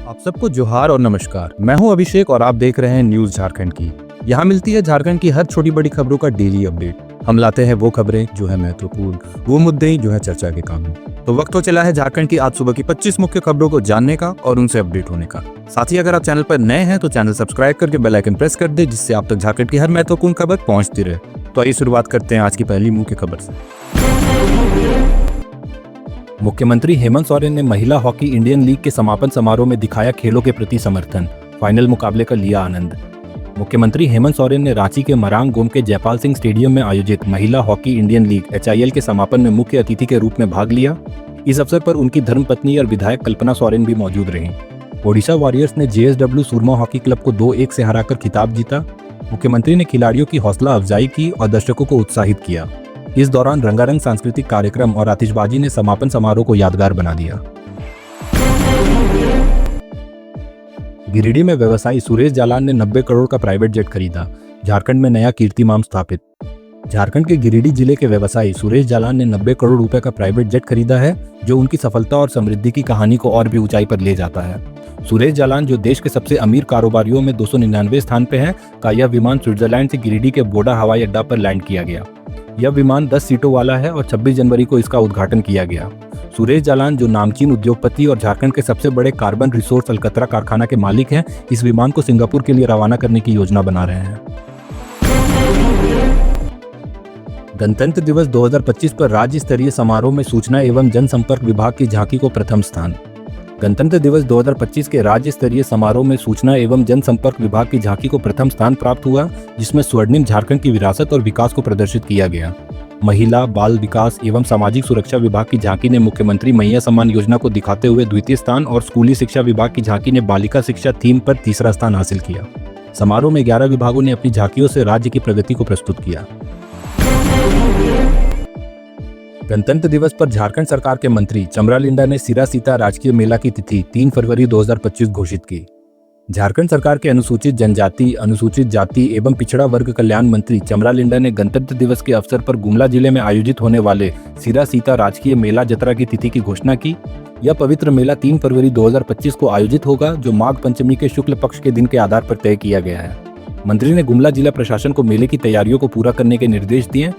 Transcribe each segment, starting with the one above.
आप सबको जोहार और नमस्कार। मैं हूं अभिषेक और आप देख रहे हैं न्यूज झारखंड की। यहाँ मिलती है झारखंड की हर छोटी बड़ी खबरों का डेली अपडेट। हम लाते हैं वो खबरें जो है महत्वपूर्ण, वो मुद्दे जो है चर्चा के काम में। तो वक्त हो चला है झारखंड की आज सुबह की 25 मुख्य खबरों को जानने का और उनसे अपडेट होने का। साथ ही अगर आप चैनल पर नए हैं तो चैनल सब्सक्राइब करके बेल आइकन प्रेस कर दे, जिससे आप तक झारखंड की हर महत्वपूर्ण खबर पहुंचती रहे। तो आइए शुरुआत करते हैं आज की पहली मुख्य खबर से। मुख्यमंत्री हेमंत सोरेन ने महिला हॉकी इंडियन लीग के समापन समारोह में दिखाया खेलों के प्रति समर्थन, फाइनल मुकाबले का लिया आनंद। मुख्यमंत्री हेमंत सोरेन ने रांची के मरांग गोम के जयपाल सिंह स्टेडियम में आयोजित महिला हॉकी इंडियन लीग HIL के समापन में मुख्य अतिथि के रूप में भाग लिया। इस अवसर पर उनकी धर्मपत्नी और विधायक कल्पना सोरेन भी मौजूद रहीं। ओडिशा वॉरियर्स ने JSW सुरमा हॉकी क्लब को 2-1 से हराकर खिताब जीता। मुख्यमंत्री ने खिलाड़ियों की हौसला अफजाई की और दर्शकों को उत्साहित किया। इस दौरान रंगारंग सांस्कृतिक कार्यक्रम और आतिशबाजी ने समापन समारोह को यादगार बना दिया। गिरिडीह में व्यवसायी सुरेश जालान ने 90 करोड़ का प्राइवेट जेट खरीदा, झारखंड में नया कीर्तिमान स्थापित। झारखंड के गिरिडीह जिले के व्यवसायी सुरेश जालान ने 90 करोड़ रुपए का प्राइवेट जेट खरीदा है, जो उनकी सफलता और समृद्धि की कहानी को और भी ऊंचाई पर ले जाता है। सुरेश जालान, जो देश के सबसे अमीर कारोबारियों में 299 स्थान पे है, का यह विमान स्विट्जरलैंड से गिरिडीह के बोडा हवाई अड्डा पर लैंड किया गया। यह विमान 10 सीटों वाला है और 26 जनवरी को इसका उद्घाटन किया गया। सुरेश जालान, जो नामचीन उद्योगपति और झारखंड के सबसे बड़े कार्बन रिसोर्स अलकतरा कारखाना के मालिक हैं, इस विमान को सिंगापुर के लिए रवाना करने की योजना बना रहे हैं। गणतंत्र दिवस 2025 पर राज्य स्तरीय समारोह में सूचना एवं जनसंपर्क विभाग की झांकी को प्रथम स्थान। गणतंत्र दिवस 2025 के राज्य स्तरीय समारोह में सूचना एवं जनसंपर्क विभाग की झांकी को प्रथम स्थान प्राप्त हुआ, जिसमें स्वर्णिम झारखंड की विरासत और विकास को प्रदर्शित किया गया। महिला, बाल विकास एवं सामाजिक सुरक्षा विभाग की झांकी ने मुख्यमंत्री मैया सम्मान योजना को दिखाते हुए द्वितीय स्थान और स्कूली शिक्षा विभाग की झांकी ने बालिका शिक्षा थीम पर तीसरा स्थान हासिल किया। समारोह में 11 विभागों ने अपनी झांकियों से राज्य की प्रगति को प्रस्तुत किया। गणतंत्र दिवस पर झारखंड सरकार के मंत्री चमरा लिंडा ने सिरा सीता राजकीय मेला की तिथि 3 फरवरी 2025 घोषित की। झारखंड सरकार के अनुसूचित जनजाति, अनुसूचित जाति एवं पिछड़ा वर्ग कल्याण मंत्री चमरा लिंडा ने गणतंत्र दिवस के अवसर पर गुमला जिले में आयोजित होने वाले सिरा सीता राजकीय मेला जतरा की तिथि की घोषणा की। यह पवित्र मेला 3 फरवरी 2025 को आयोजित होगा, जो माघ पंचमी के शुक्ल पक्ष के दिन के आधार पर तय किया गया है। मंत्री ने गुमला जिला प्रशासन को मेले की तैयारियों को पूरा करने के निर्देश दिए।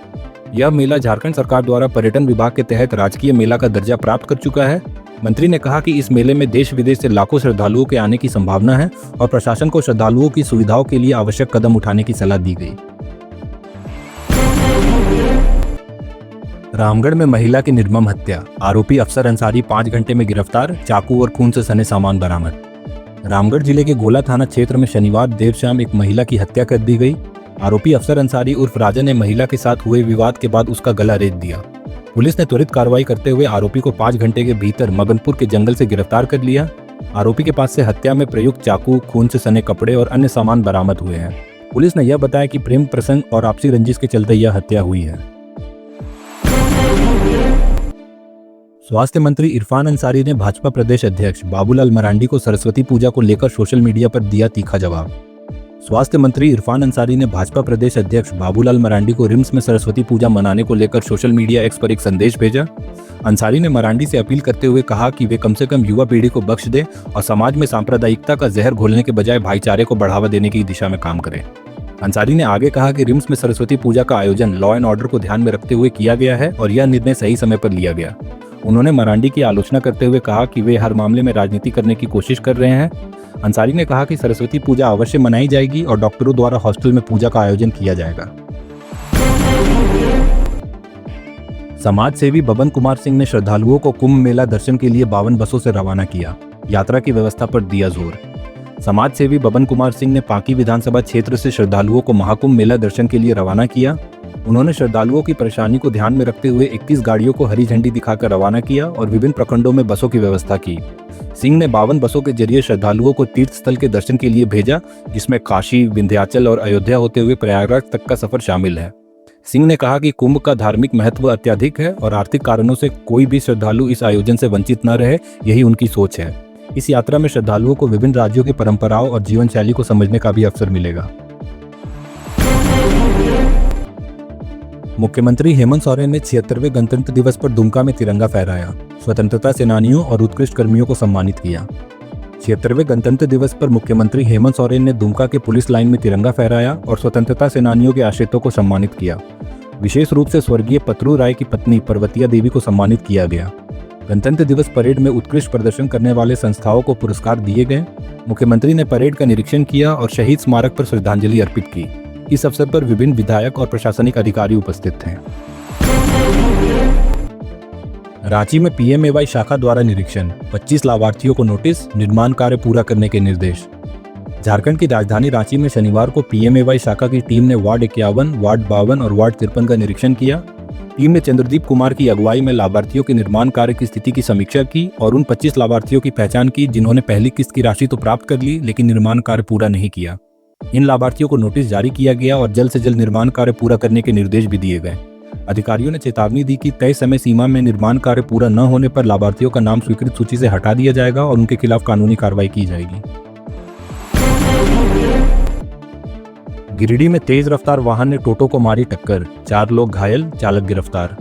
यह मेला झारखंड सरकार द्वारा पर्यटन विभाग के तहत राजकीय मेला का दर्जा प्राप्त कर चुका है। मंत्री ने कहा कि इस मेले में देश विदेश से लाखों श्रद्धालुओं के आने की संभावना है और प्रशासन को श्रद्धालुओं की सुविधाओं के लिए आवश्यक कदम उठाने की सलाह दी गई। रामगढ़ में महिला की निर्मम हत्या, आरोपी अफसर अंसारी 5 घंटे में गिरफ्तार, चाकू और खून से सने सामान बरामद। रामगढ़ जिले के गोला थाना क्षेत्र में शनिवार देर शाम एक महिला की हत्या कर दी गई। आरोपी अफसर अंसारी उर्फ राजा ने महिला के साथ हुए विवाद के बाद उसका गला रेत दिया। पुलिस ने त्वरित कार्रवाई करते हुए आरोपी को 5 घंटे के भीतर मगनपुर के जंगल से गिरफ्तार कर लिया। आरोपी के पास से हत्या में प्रयुक्त चाकू, खून से सने कपड़े और अन्य सामान बरामद हुए हैं। पुलिस ने यह बताया कि प्रेम प्रसंग और आपसी रंजिश के चलते यह हत्या हुई है। स्वास्थ्य मंत्री इरफान अंसारी ने भाजपा प्रदेश अध्यक्ष बाबूलाल मरांडी को सरस्वती पूजा को लेकर सोशल मीडिया पर दिया तीखा जवाब। स्वास्थ्य मंत्री इरफान अंसारी ने भाजपा प्रदेश अध्यक्ष बाबूलाल मरांडी को रिम्स में सरस्वती पूजा मनाने को लेकर सोशल मीडिया एक्स पर एक संदेश भेजा। अंसारी ने मरांडी से अपील करते हुए कहा कि वे कम से कम युवा पीढ़ी को बख्श दे और समाज में सांप्रदायिकता का जहर घोलने के बजाय भाईचारे को बढ़ावा देने की दिशा में काम करें। अंसारी ने आगे कहा कि रिम्स में सरस्वती पूजा का आयोजन लॉ एंड ऑर्डर को ध्यान में रखते हुए किया गया है और यह निर्णय सही समय पर लिया गया। उन्होंने मरांडी की आलोचना करते हुए कहा कि वे हर मामले में राजनीति करने की कोशिश कर रहे हैं। अंसारी ने कहा कि सरस्वती पूजा अवश्य मनाई जाएगी और डॉक्टरों द्वारा हॉस्टल में पूजा का आयोजन किया जाएगा। समाज सेवी बबन कुमार सिंह ने श्रद्धालुओं को कुंभ मेला दर्शन के लिए 52 बसों से रवाना किया, यात्रा की व्यवस्था पर दिया जोर। समाज सेवी बबन कुमार सिंह ने पांकी विधानसभा क्षेत्र से श्रद्धालुओं को महाकुंभ मेला दर्शन के लिए रवाना किया। उन्होंने श्रद्धालुओं की परेशानी को ध्यान में रखते हुए 31 गाड़ियों को हरी झंडी दिखाकर रवाना किया और विभिन्न प्रखंडों में बसों की व्यवस्था की। सिंह ने 52 बसों के जरिए श्रद्धालुओं को तीर्थ स्थल के दर्शन के लिए भेजा, जिसमें काशी, विंध्याचल और अयोध्या होते हुए प्रयागराज तक का सफर शामिल है। सिंह ने कहा कि कुंभ का धार्मिक महत्व अत्यधिक है और आर्थिक कारणों से कोई भी श्रद्धालु इस आयोजन से वंचित न रहे, यही उनकी सोच है। इस यात्रा में श्रद्धालुओं को विभिन्न राज्यों की परंपराओं और जीवन शैली को समझने का भी अवसर मिलेगा। मुख्यमंत्री हेमंत सोरेन ने 76वें गणतंत्र दिवस पर दुमका में तिरंगा फहराया, स्वतंत्रता सेनानियों और उत्कृष्ट कर्मियों को सम्मानित किया। 76वें गणतंत्र दिवस पर मुख्यमंत्री हेमंत सोरेन ने दुमका के पुलिस लाइन में तिरंगा फहराया और स्वतंत्रता सेनानियों के आश्रितों को सम्मानित किया। विशेष रूप से स्वर्गीय पतरू राय की पत्नी पर्वतिया देवी को सम्मानित किया गया। गणतंत्र दिवस परेड में उत्कृष्ट प्रदर्शन करने वाले संस्थाओं को पुरस्कार दिए गए। मुख्यमंत्री ने परेड का निरीक्षण किया और शहीद स्मारक पर श्रद्धांजलि अर्पित की। इस अवसर पर विभिन्न विधायक और प्रशासनिक अधिकारी उपस्थित थे। रांची में पीएमएवाई शाखा द्वारा निरीक्षण, 25 लाभार्थियों को नोटिस, निर्माण कार्य पूरा करने के निर्देश। झारखंड की राजधानी रांची में शनिवार को पीएमएवाई शाखा की टीम ने वार्ड 51, वार्ड 52 और वार्ड 53 का निरीक्षण किया। टीम ने चंद्रदीप कुमार की अगुवाई में लाभार्थियों के निर्माण कार्य की स्थिति की समीक्षा की और उन 25 लाभार्थियों की पहचान की जिन्होंने पहली किस्त की राशि तो प्राप्त कर ली लेकिन निर्माण कार्य पूरा नहीं किया। इन लाभार्थियों को नोटिस जारी किया गया और जल्द से जल्द निर्माण कार्य पूरा करने के निर्देश भी दिए गए। अधिकारियों ने चेतावनी दी कि तय समय सीमा में निर्माण कार्य पूरा न होने पर लाभार्थियों का नाम स्वीकृत सूची से हटा दिया जाएगा और उनके खिलाफ कानूनी कार्रवाई की जाएगी। गिरिडीह में तेज रफ्तार वाहन ने टोटो को मारी टक्कर, 4 लोग घायल, चालक गिरफ्तार।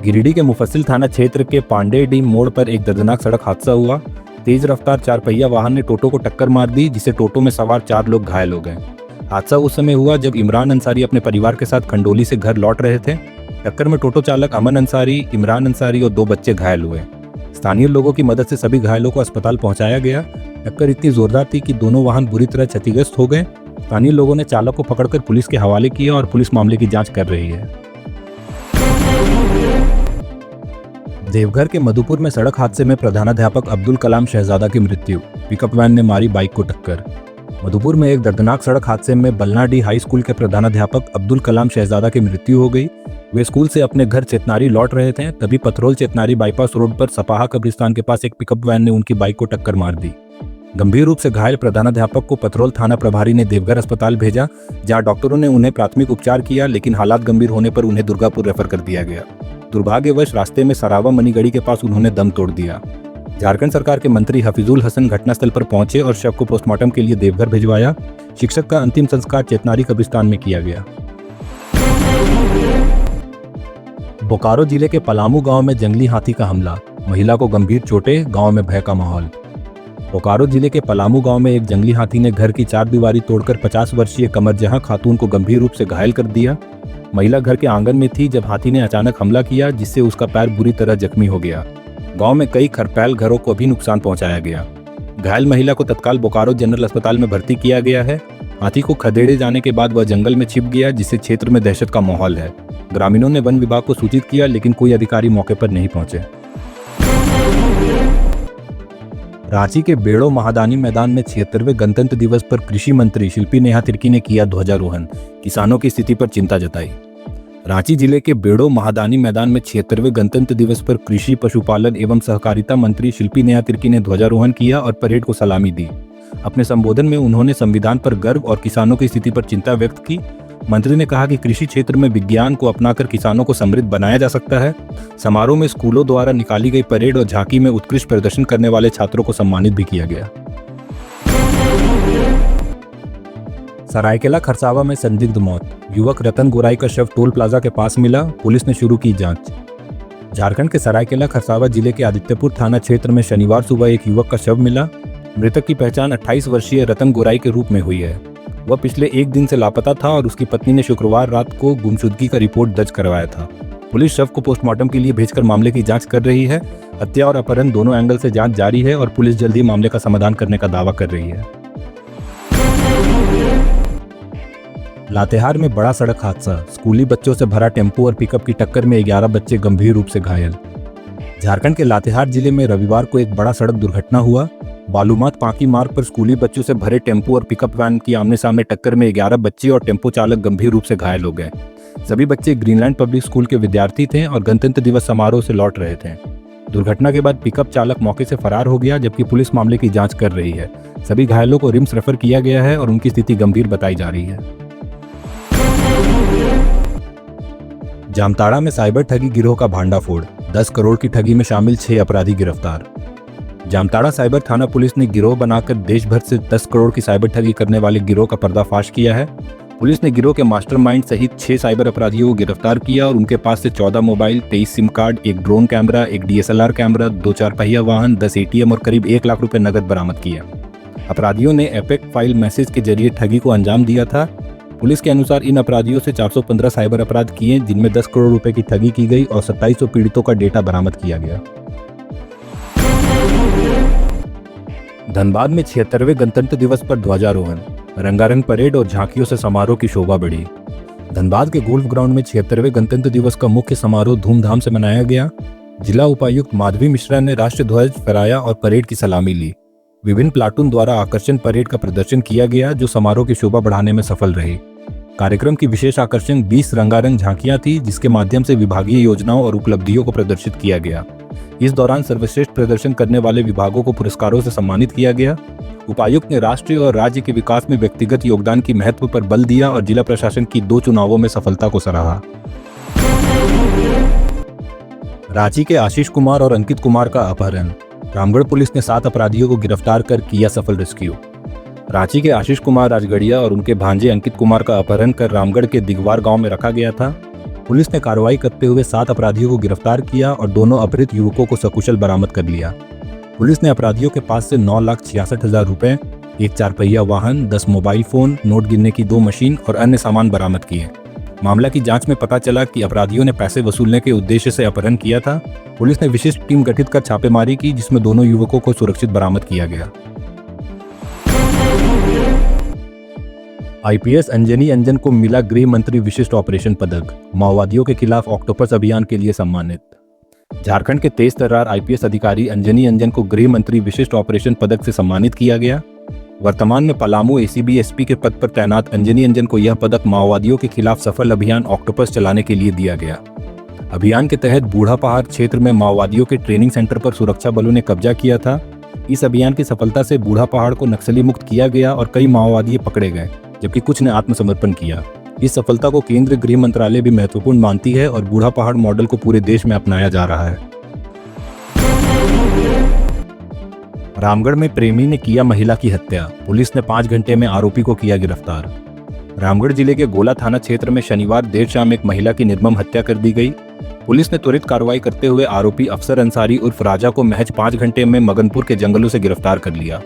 गिरिडीह के मुफस्सिल थाना क्षेत्र के पांडेय मोड़ पर एक दर्दनाक सड़क हादसा हुआ। तेज रफ्तार 4 पहिया वाहन ने टोटो को टक्कर मार दी जिससे टोटो में सवार 4 लोग घायल हो गए। हादसा उस समय हुआ जब इमरान अंसारी अपने परिवार के साथ खंडोली से घर लौट रहे थे। टक्कर में टोटो चालक अमन अंसारी, इमरान अंसारी और 2 बच्चे घायल हुए। स्थानीय लोगों की मदद से सभी घायलों को अस्पताल पहुंचाया गया। टक्कर इतनी जोरदार थी कि दोनों वाहन बुरी तरह क्षतिग्रस्त हो गए। स्थानीय लोगों ने चालक को पकड़कर पुलिस के हवाले किया और पुलिस मामले की जांच कर रही है। देवघर के मधुपुर में सड़क हादसे में प्रधानाध्यापक अब्दुल कलाम शहजादा की मृत्यु, पिकअप वैन ने मारी बाइक को टक्कर। मधुपुर में एक दर्दनाक सड़क हादसे में बल्लाडी हाई स्कूल के प्रधानाध्यापक अब्दुल कलाम शहजादा की मृत्यु हो गई। वे स्कूल से अपने घर चेतनारी लौट रहे थे, तभी पथरोल चेतनारी बाईपास रोड पर सपाहा कब्रिस्तान के पास एक पिकअप वैन ने उनकी बाइक को टक्कर मार दी। गंभीर रूप से घायल प्रधानाध्यापक को पथरोल थाना प्रभारी ने देवघर अस्पताल भेजा, जहां डॉक्टरों ने उन्हें प्राथमिक उपचार किया, लेकिन हालात गंभीर होने पर उन्हें दुर्गापुर रेफर कर दिया गया। दुर्भाग्यवश रास्ते में सरावा मनीगढ़ी के पास उन्होंने दम तोड़ दिया। झारखंड सरकार के मंत्री हफीजुल हसन घटनास्थल पर पहुंचे और शव को पोस्टमार्टम के लिए देवघर भिजवाया। शिक्षक का अंतिम संस्कार चेतनारी कब्रिस्तान में किया गया। बोकारो जिले के पलामू गांव में जंगली हाथी का हमला, महिला को गंभीर चोटें, गांव में भय का माहौल। बोकारो जिले के पलामू गांव में एक जंगली हाथी ने घर की 4 दीवारी तोड़कर 50 वर्षीय कमरजहां खातून को गंभीर रूप से घायल कर दिया। महिला घर के आंगन में थी जब हाथी ने अचानक हमला किया, जिससे उसका पैर बुरी तरह जख्मी हो गया। गांव में कई खरपैल घरों को भी नुकसान पहुंचाया गया। घायल महिला को तत्काल बोकारो जनरल अस्पताल में भर्ती किया गया है। हाथी को खदेड़े जाने के बाद वह जंगल में छिप गया, जिससे क्षेत्र में दहशत का माहौल है। ग्रामीणों ने वन विभाग को सूचित किया, लेकिन कोई अधिकारी मौके पर नहीं पहुंचे। रांची के बेड़ो महादानी मैदान में 76वें गणतंत्र दिवस पर कृषि मंत्री शिल्पी नेहा तिर्की ने किया ध्वजारोहण, किसानों की स्थिति पर चिंता जताई। रांची जिले के बेड़ो महादानी मैदान में 76वें गणतंत्र दिवस पर कृषि, पशुपालन एवं सहकारिता मंत्री शिल्पी नेहा तिर्की ने ध्वजारोहण किया और परेड को सलामी दी। अपने संबोधन में उन्होंने संविधान पर गर्व और किसानों की स्थिति पर चिंता व्यक्त की। मंत्री ने कहा कि कृषि क्षेत्र में विज्ञान को अपनाकर किसानों को समृद्ध बनाया जा सकता है। समारोह में स्कूलों द्वारा निकाली गई परेड और झांकी में उत्कृष्ट प्रदर्शन करने वाले छात्रों को सम्मानित भी किया गया। सरायकेला खरसावा में संदिग्ध मौत, युवक रतन गोराई का शव टोल प्लाजा के पास मिला, पुलिस ने शुरू की जांच। झारखंड के सरायकेला खरसावा जिले के आदित्यपुर थाना क्षेत्र में शनिवार सुबह एक युवक का शव मिला। मृतक की पहचान 28 वर्षीय रतन गोराई के रूप में हुई है। वह पिछले 1 दिन से लापता था और उसकी पत्नी ने शुक्रवार रात को गुमशुदगी का रिपोर्ट दर्ज करवाया था। पुलिस शव को पोस्टमार्टम के लिए भेजकर मामले की जांच कर रही है। हत्या और अपहरण दोनों एंगल से जांच जारी है और पुलिस जल्द ही मामले का समाधान करने का दावा कर रही है। लातेहार में बड़ा सड़क हादसा, स्कूली बच्चों से भरा टेम्पो और पिकअप की टक्कर में 11 बच्चे गंभीर रूप से घायल। झारखंड के लातेहार जिले में रविवार को एक बड़ा सड़क दुर्घटना हुआ। बालूमाथ पांकी मार्ग पर स्कूली बच्चों से भरे टेम्पो और पिकअप वैन की आमने सामने टक्कर में 11 बच्चे और टेम्पो चालक गंभीर रूप से घायल हो गए। सभी बच्चे ग्रीनलैंड पब्लिक स्कूल के विद्यार्थी थे और गणतंत्र दिवस समारोह से लौट रहे थे। दुर्घटना के बाद पिकअप चालक मौके से फरार हो गया, जबकि पुलिस मामले की जांच कर रही है। सभी घायलों को रिम्स रेफर किया गया है और उनकी स्थिति गंभीर बताई जा रही है। जामताड़ा में साइबर ठगी गिरोह का भांडाफोड़, 10 करोड़ की ठगी में शामिल 6 अपराधी गिरफ्तार। जामताड़ा साइबर थाना पुलिस ने गिरोह बनाकर देश भर से 10 करोड़ की साइबर ठगी करने वाले गिरोह का पर्दाफाश किया है। पुलिस ने गिरोह के मास्टरमाइंड सहित 6 साइबर अपराधियों को गिरफ्तार किया और उनके पास से 14 मोबाइल, 23 सिम कार्ड, एक ड्रोन कैमरा, एक DSLR कैमरा, 2 4पहिया वाहन, 10 ATM और करीब 1 लाख रुपए नकद बरामद किया। अपराधियों ने एपेक फाइल मैसेज के जरिए ठगी को अंजाम दिया था। पुलिस के अनुसार इन अपराधियों से 415 साइबर अपराध किए, जिनमें 10 करोड़ रुपए की ठगी की गई और 2700 पीड़ितों का डेटा बरामद किया गया। धनबाद में 76वें गणतंत्र दिवस पर ध्वजारोहण, रंगारंग परेड और झांकियों से समारोह की शोभा बढ़ी। धनबाद के गोल्फ ग्राउंड में 76वें गणतंत्र दिवस का मुख्य समारोह धूमधाम से मनाया गया। जिला उपायुक्त माधवी मिश्रा ने राष्ट्रीय ध्वज फहराया और परेड की सलामी ली। विभिन्न प्लाटून द्वारा आकर्षण परेड का प्रदर्शन किया गया, जो समारोह की शोभा बढ़ाने में सफल रही। कार्यक्रम की विशेष आकर्षण 20 रंगारंग झांकियां थी, जिसके माध्यम से विभागीय योजनाओं और उपलब्धियों को प्रदर्शित किया गया। इस दौरान सर्वश्रेष्ठ प्रदर्शन करने वाले विभागों को पुरस्कारों से सम्मानित किया गया। उपायुक्त ने राष्ट्रीय और राज्य के विकास में व्यक्तिगत योगदान की महत्व पर बल दिया और जिला प्रशासन की 2 चुनावों में सफलता को सराहा। रांची के आशीष कुमार और अंकित कुमार का अपहरण, रामगढ़ पुलिस ने 7 अपराधियों को गिरफ्तार कर किया सफल रेस्क्यू। रांची के आशीष कुमार राजगढ़िया और उनके भांजे अंकित कुमार का अपहरण कर रामगढ़ के दिगवार गांव में रखा गया था। पुलिस ने कार्रवाई करते हुए 7 अपराधियों को गिरफ्तार किया और दोनों अपहृत युवकों को सकुशल बरामद कर लिया। पुलिस ने अपराधियों के पास से 9,66,000 रुपए, एक 4 पहिया वाहन, 10 मोबाइल फोन, नोट गिनने की 2 मशीन और अन्य सामान बरामद किए। मामला की जांच में पता चला कि अपराधियों ने पैसे वसूलने के उद्देश्य से अपहरण किया था। पुलिस ने विशिष्ट टीम गठित कर छापेमारी की, जिसमें दोनों युवकों को सुरक्षित बरामद किया गया। IPS अंजनी अंजन को मिला गृह मंत्री विशिष्ट ऑपरेशन पदक, माओवादियों के खिलाफ ऑक्टोपस अभियान के लिए सम्मानित। झारखंड के तेज तर्रार IPS अधिकारी अंजनी अंजन को गृह मंत्री विशिष्ट ऑपरेशन पदक से सम्मानित किया गया। वर्तमान में पलामू ACB SP के पद पर तैनात अंजनी अंजन को यह पदक माओवादियों के खिलाफ सफल अभियान ऑक्टोपस चलाने के लिए दिया गया। अभियान के तहत बूढ़ा पहाड़ क्षेत्र में माओवादियों के ट्रेनिंग सेंटर पर सुरक्षा बलों ने कब्जा किया था। इस अभियान की सफलता से बूढ़ा पहाड़ को नक्सली मुक्त किया गया और कई माओवादी पकड़े गए, जबकि कुछ ने आत्मसमर्पण किया। इस सफलता को केंद्रीय गृह मंत्रालय भी महत्वपूर्ण मानती है और बूढ़ा पहाड़ मॉडल को पूरे देश में अपनाया जा रहा है। रामगढ़ में प्रेमी ने किया महिला की हत्या, पुलिस ने 5 घंटे में आरोपी को किया गिरफ्तार। रामगढ़ जिले के गोला थाना क्षेत्र में शनिवार देर शाम एक महिला की निर्मम हत्या कर दी गई। पुलिस ने त्वरित कार्रवाई करते हुए आरोपी अफसर अंसारी उर्फ राजा को महज 5 घंटे में मगनपुर के जंगलों से गिरफ्तार कर लिया।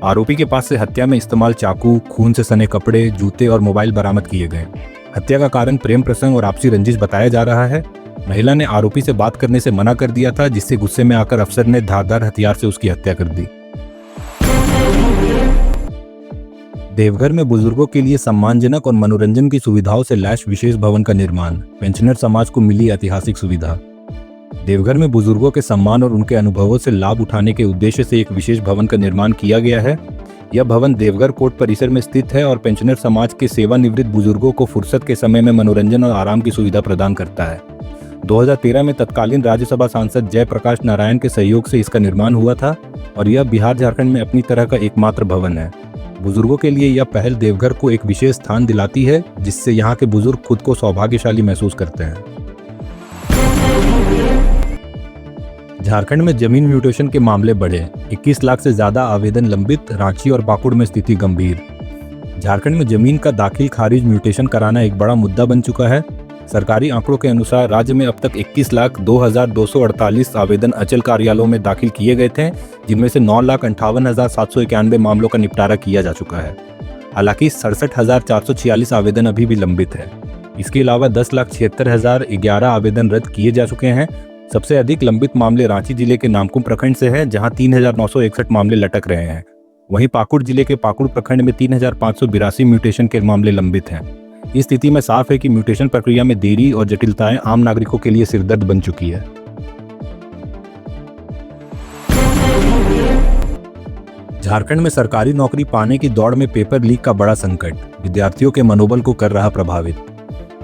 आरोपी के पास से हत्या में इस्तेमाल चाकू, खून से सने कपड़े, जूते और मोबाइल बरामद किए गए। हत्या का कारण प्रेम प्रसंग और आपसी रंजिश बताया जा रहा है। महिला ने आरोपी से बात करने से मना कर दिया था, जिससे गुस्से में आकर अफसर ने धारदार हथियार से उसकी हत्या कर दी। देवघर में बुजुर्गों के लिए सम्मानजनक और मनोरंजन की सुविधाओं से लैस विशेष भवन का निर्माण, पेंशनर समाज को मिली ऐतिहासिक सुविधा। देवघर में बुजुर्गों के सम्मान और उनके अनुभवों से लाभ उठाने के उद्देश्य से एक विशेष भवन का निर्माण किया गया है। यह भवन देवघर कोर्ट परिसर में स्थित है और पेंशनर समाज के सेवानिवृत्त बुजुर्गों को फुर्सत के समय में मनोरंजन और आराम की सुविधा प्रदान करता है। 2013 में तत्कालीन राज्यसभा सांसद जयप्रकाश नारायण के सहयोग से इसका निर्माण हुआ था और यह बिहार झारखंड में अपनी तरह का एकमात्र भवन है। बुजुर्गों के लिए यह पहल देवघर को एक विशेष स्थान दिलाती है, जिससे यहाँ के बुजुर्ग खुद को सौभाग्यशाली महसूस करते हैं। झारखंड में जमीन म्यूटेशन के मामले बढ़े, 21 लाख से ज्यादा आवेदन लंबित, रांची और पाकुड़ में स्थिति गंभीर। झारखंड में जमीन का दाखिल खारिज म्यूटेशन कराना एक बड़ा मुद्दा बन चुका है। सरकारी आंकड़ों के अनुसार राज्य में अब तक 21,02,248 आवेदन अचल कार्यालयों में दाखिल किए गए थे, जिनमें से 9,58,791 मामलों का निपटारा किया जा चुका है। हालांकि 67,446 आवेदन अभी भी लंबित है। इसके अलावा 10,76,011 आवेदन रद्द किए जा चुके हैं। सबसे अधिक लंबित मामले रांची जिले के नामकुम प्रखंड से हैं, जहां 3,961 मामले लटक रहे हैं। वहीं पाकुड़ जिले के पाकुड़ प्रखंड में 3,582 म्यूटेशन के मामले लंबित हैं। इस स्थिति में साफ है कि म्यूटेशन प्रक्रिया में देरी और जटिलताएं आम नागरिकों के लिए सिरदर्द बन चुकी है। झारखंड में सरकारी नौकरी पाने की दौड़ में पेपर लीक का बड़ा संकट, विद्यार्थियों के मनोबल को कर रहा प्रभावित।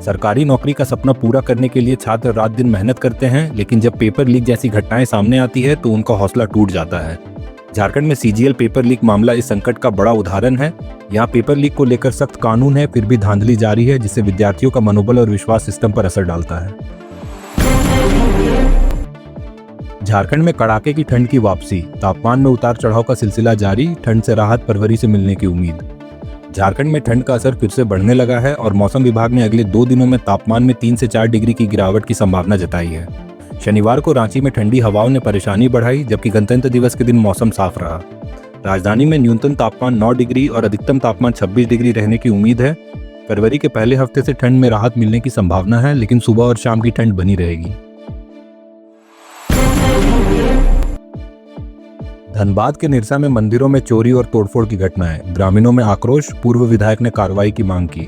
सरकारी नौकरी का सपना पूरा करने के लिए छात्र रात दिन मेहनत करते हैं, लेकिन जब पेपर लीक जैसी घटनाएं सामने आती है तो उनका हौसला टूट जाता है। झारखंड में CGL पेपर लीक मामला इस संकट का बड़ा उदाहरण है। यहाँ पेपर लीक को लेकर सख्त कानून है, फिर भी धांधली जारी है, जिससे विद्यार्थियों का मनोबल और विश्वास सिस्टम पर असर डालता है। झारखंड में कड़ाके की ठंड की वापसी, तापमान में उतार चढ़ाव का सिलसिला जारी, ठंड से राहत फरवरी से मिलने की उम्मीद। झारखंड में ठंड का असर फिर से बढ़ने लगा है और मौसम विभाग ने अगले 2 दिनों में तापमान में 3 से 4 डिग्री की गिरावट की संभावना जताई है। शनिवार को रांची में ठंडी हवाओं ने परेशानी बढ़ाई, जबकि गणतंत्र दिवस के दिन मौसम साफ रहा। राजधानी में न्यूनतम तापमान 9 डिग्री और अधिकतम तापमान 26 डिग्री रहने की उम्मीद है। फरवरी के पहले हफ्ते से ठंड में राहत मिलने की संभावना है, लेकिन सुबह और शाम की ठंड बनी रहेगी। धनबाद के निरसा में मंदिरों में चोरी और तोड़फोड़ की घटनाएं, ग्रामीणों में आक्रोश, पूर्व विधायक ने कार्रवाई की मांग की।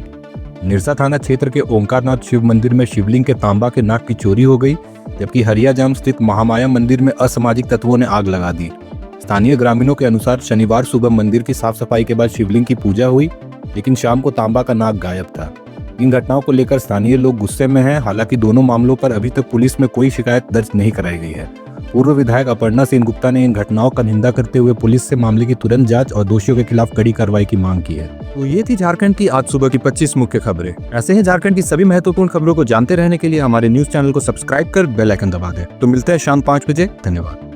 निरसा थाना क्षेत्र के ओंकारनाथ शिव मंदिर में शिवलिंग के तांबा के नाग की चोरी हो गई, जबकि हरियाजाम स्थित महामाया मंदिर में असामाजिक तत्वों ने आग लगा दी। स्थानीय ग्रामीणों के अनुसार शनिवार सुबह मंदिर की साफ सफाई के बाद शिवलिंग की पूजा हुई, लेकिन शाम को तांबा का नाग गायब था। इन घटनाओं को लेकर स्थानीय लोग गुस्से में हैं। हालांकि दोनों मामलों पर अभी तक पुलिस में कोई शिकायत दर्ज नहीं कराई गई है। पूर्व विधायक अपर्णा सेन गुप्ता ने इन घटनाओं का निंदा करते हुए पुलिस से मामले की तुरंत जांच और दोषियों के खिलाफ कड़ी कार्रवाई की मांग की है। तो ये थी झारखंड की आज सुबह की 25 मुख्य खबरें। ऐसे ही झारखंड की सभी महत्वपूर्ण खबरों को जानते रहने के लिए हमारे न्यूज चैनल को सब्सक्राइब कर बेल आइकन दबा दें। तो मिलते हैं शाम 5 बजे। धन्यवाद।